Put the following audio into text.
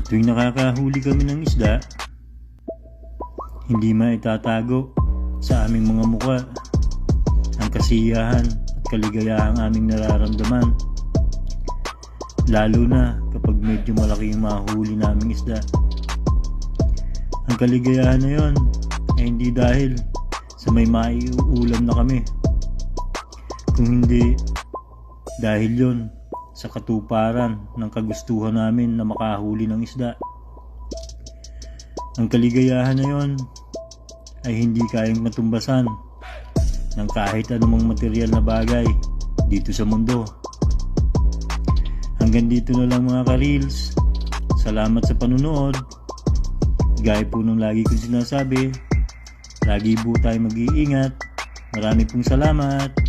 Tuwing nakakahuli kami ng isda, hindi maitatago sa aming mga mukha ang kasiyahan at kaligayahang aming nararamdaman, lalo na kapag medyo malaki yung mahuli naming isda. Ang kaligayahan na yon ay hindi dahil sa may maiuulam na kami, kung hindi dahil yon sa katuparan ng kagustuhan namin na makahuli ng isda. Ang kaligayahan na yon ay hindi kayang matumbasan ng kahit anumang material na bagay dito sa mundo. Hanggang dito na lang mga ka-reels. Salamat sa panunood. Gaya po ng lagi kong sinasabi, lagi po tayo mag-iingat. Marami pong salamat.